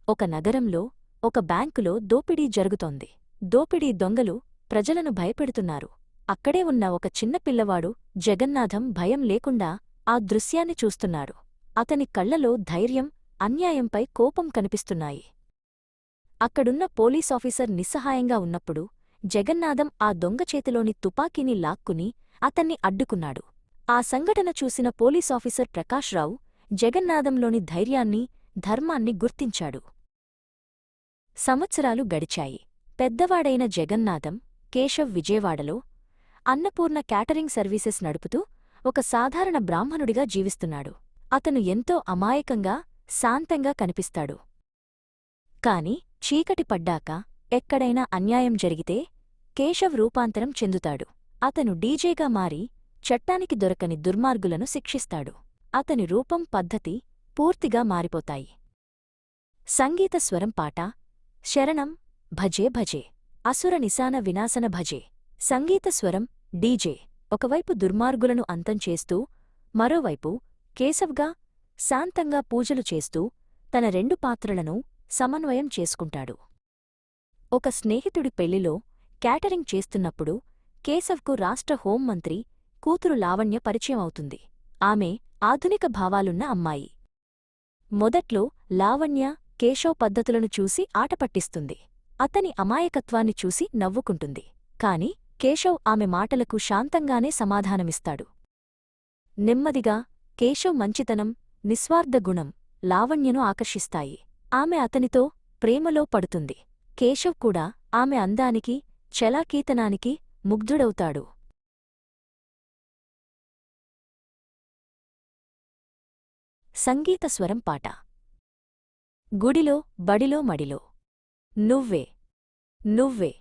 ఒక నగరంలో ఒక బ్యాంకులో దోపిడీ జరుగుతోంది. దోపిడీ దొంగలు ప్రజలను భయపెడుతున్నారు. అక్కడే ఉన్న ఒక చిన్న పిల్లవాడు జగన్నాథం భయం లేకుండా ఆ దృశ్యాన్ని చూస్తున్నాడు. అతని కళ్లలో ధైర్యం, అన్యాయంపై కోపం కనిపిస్తున్నాయి. అక్కడున్న పోలీసాఫీసర్ నిస్సహాయంగా ఉన్నప్పుడు జగన్నాథం ఆ దొంగ చేతిలోని తుపాకీని లాక్కుని అతన్ని అడ్డుకున్నాడు. ఆ సంఘటన చూసిన పోలీసాఫీసర్ ప్రకాశ్రావు జగన్నాథంలోని ధైర్యాన్ని, ధర్మాన్ని గుర్తించాడు. సంవత్సరాలు గడిచాయి. పెద్దవాడైన జగన్నాథం కేశవ్ విజయవాడలో అన్నపూర్ణ క్యాటరింగ్ సర్వీసెస్ నడుపుతూ ఒక సాధారణ బ్రాహ్మణుడిగా జీవిస్తున్నాడు. అతను ఎంతో అమాయకంగా, శాంతంగా కనిపిస్తాడు. కాని చీకటి పడ్డాక ఎక్కడైనా అన్యాయం జరిగితే కేశవ్ రూపాంతరం చెందుతాడు. అతను డీజేగా మారి చట్టానికి దొరకని దుర్మార్గులను శిక్షిస్తాడు. అతని రూపం, పద్ధతి పూర్తిగా మారిపోతాయి. సంగీత స్వరం పాట: శరణం భజే భజే, అసుర నిశాన వినాశన భజే. సంగీత స్వరం డీజే ఒకవైపు దుర్మార్గులను అంతం చేస్తూ, మరోవైపు కేశవ్గా శాంతంగా పూజలు చేస్తూ తన రెండు పాత్రలను సమన్వయం చేసుకుంటాడు. ఒక స్నేహితుడి పెళ్లిలో క్యాటరింగ్ చేస్తున్నప్పుడు కేశవ్కు రాష్ట్ర హోంమంత్రి కూతురు లావణ్య పరిచయం అవుతుంది. ఆమె ఆధునిక భావాలున్న అమ్మాయి. మొదట్లో లావణ్య కేశవ్ పద్ధతులను చూసి ఆటపట్టిస్తుంది. అతని అమాయకత్వాన్ని చూసి నవ్వుకుంటుంది. కాని కేశవ్ ఆమె మాటలకు శాంతంగానే సమాధానమిస్తాడు. నెమ్మదిగా కేశవ్ మంచితనం, నిస్వార్థ గుణం లావణ్యను ఆకర్షిస్తాయి. ఆమె అతనితో ప్రేమలో పడుతుంది. కేశవ్ కూడా ఆమె అందానికి, చలాకీతనానికి ముగ్ధుడవుతాడు. సంగీత స్వరం పాట: గుడిలో బడిలో మడిలో, నువ్వే నువ్వే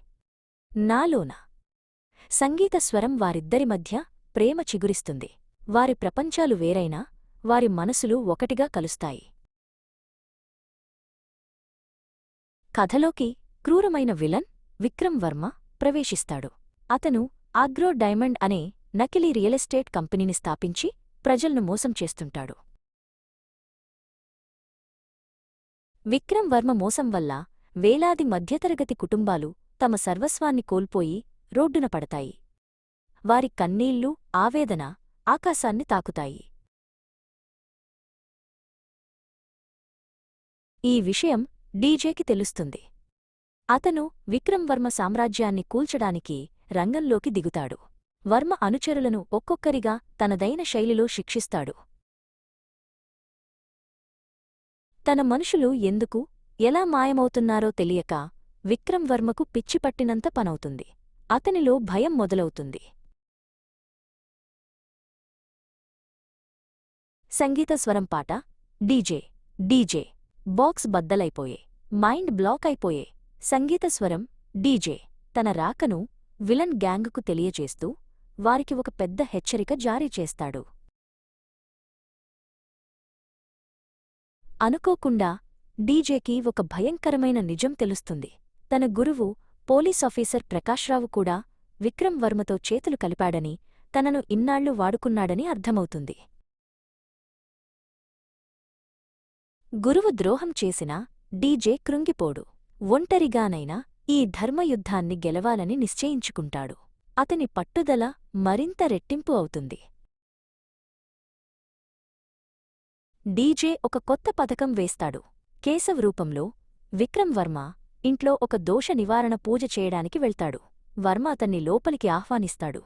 నాలోన. సంగీత స్వరం వారిద్దరి మధ్య ప్రేమ చిగురిస్తుంది. వారి ప్రపంచాలు వేరైనా వారి మనసులు ఒకటిగా కలుస్తాయి. కథలోకి క్రూరమైన విలన్ విక్రమ్ వర్మ ప్రవేశిస్తాడు. అతను ఆగ్రో డైమండ్ అనే నకిలీ రియల్ ఎస్టేట్ కంపెనీని స్థాపించి ప్రజల్ను మోసం చేస్తుంటాడు. విక్రమ్ వర్మ మోసం వల్ల వేలాది మధ్యతరగతి కుటుంబాలు తమ సర్వస్వాన్ని కోల్పోయి రోడ్డున పడతాయి. వారి కన్నీళ్లు, ఆవేదన ఆకాశాన్ని తాకుతాయి. ఈ విషయం డీజేకి తెలుస్తుంది. అతను విక్రమ్ వర్మ సామ్రాజ్యాన్ని కూల్చడానికి రంగంలోకి దిగుతాడు. వర్మ అనుచరులను ఒక్కొక్కరిగా తనదైన శైలిలో శిక్షిస్తాడు. తన మనుషులు ఎందుకు, ఎలా మాయమవుతున్నారో తెలియక విక్రమ్ వర్మకు పిచ్చిపట్టినంత పనవుతుంది. అతనిలో భయం మొదలవుతుంది. సంగీత స్వరం పాట: డీజే డీజే బాక్స్ బద్దలైపోయే, మైండ్ బ్లాక్ అయిపోయే. సంగీత స్వరం డీజే తన రాకను విలన్ గ్యాంగుకు తెలియచేస్తూ వారికి ఒక పెద్ద హెచ్చరిక జారీ చేస్తాడు. అనుకోకుండా డీజేకి ఒక భయంకరమైన నిజం తెలుస్తుంది. తన గురువు పోలీసాఫీసర్ ప్రకాశ్రావు కూడా విక్రమ్ వర్మతో చేతులు కలిపాడని, తనను ఇన్నాళ్లు వాడుకున్నాడని అర్థమవుతుంది. గురువు ద్రోహం చేసినా డీజే కృంగిపోడు. ఒంటరిగానైనా ఈ ధర్మయుద్ధాన్ని గెలవాలని నిశ్చయించుకుంటాడు. అతని పట్టుదల మరింత రెట్టింపు అవుతుంది. డీజే ఒక కొత్త పథకం వేస్తాడు. కేశవ్ రూపంలో విక్రమ్ వర్మ ఇంట్లో ఒక దోష నివారణ పూజ చేయడానికి వెళ్తాడు. వర్మ అతన్ని లోపలికి ఆహ్వానిస్తాడు.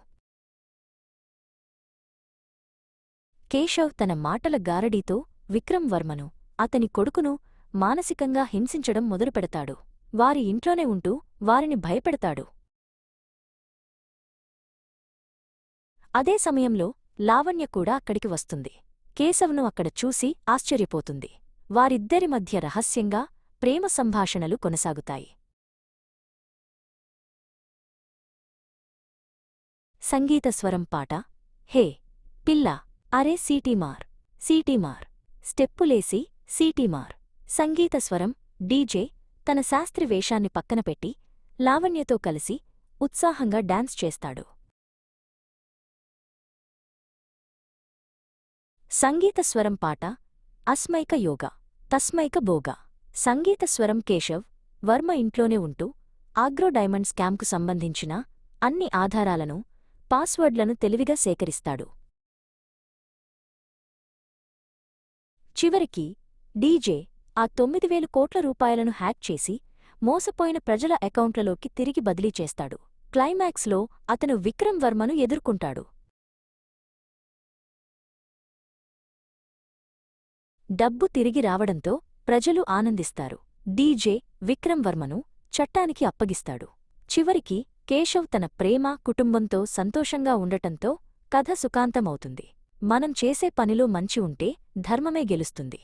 కేశవ్ తన మాటల గారడీతో విక్రమ్ వర్మను, అతని కొడుకును మానసికంగా హింసించడం మొదలుపెడతాడు. వారి ఇంట్లోనే ఉంటూ వారిని భయపెడతాడు. అదే సమయంలో లావణ్య కూడా అక్కడికి వస్తుంది. కేశవ్ను అక్కడ చూసి ఆశ్చర్యపోతుంది. వారిద్దరి మధ్య రహస్యంగా ప్రేమ సంభాషణలు కొనసాగుతాయి. సంగీత స్వరం పాట: హే పిల్లా, అరే సీటీమార్ సీటీమార్, స్టెప్పులేసి సీటీమార్. సంగీత స్వరం డీజే తన శాస్త్రి వేషాన్ని పక్కనపెట్టి లావణ్యతో కలిసి ఉత్సాహంగా డాన్స్ చేస్తాడు. సంగీత స్వరం పాట: అస్మైక యోగ తస్మైక భోగ. సంగీత స్వరం కేశవ్ వర్మ ఇంట్లోనే ఉంటూ ఆగ్రో డైమండ్ స్కామ్కు సంబంధించిన అన్ని ఆధారాలను, పాస్వర్డ్లను తెలివిగా సేకరిస్తాడు. చివరికి డీజే ఆ 9,000 కోట్ల రూపాయలను హ్యాక్ చేసి మోసపోయిన ప్రజల అకౌంట్లలోకి తిరిగి బదిలీ చేస్తాడు. క్లైమాక్స్లో అతను విక్రమ్ వర్మను ఎదుర్కొంటాడు. డబ్బు తిరిగి రావడంతో ప్రజలు ఆనందిస్తారు. డీజే విక్రమ్ వర్మను చట్టానికి అప్పగిస్తాడు. చివరికి కేశవ్ తన ప్రేమ, కుటుంబంతో సంతోషంగా ఉండటంతో కథ సుఖాంతమవుతుంది. మనం చేసే పనిలో మంచి ఉంటే ధర్మమే గెలుస్తుంది.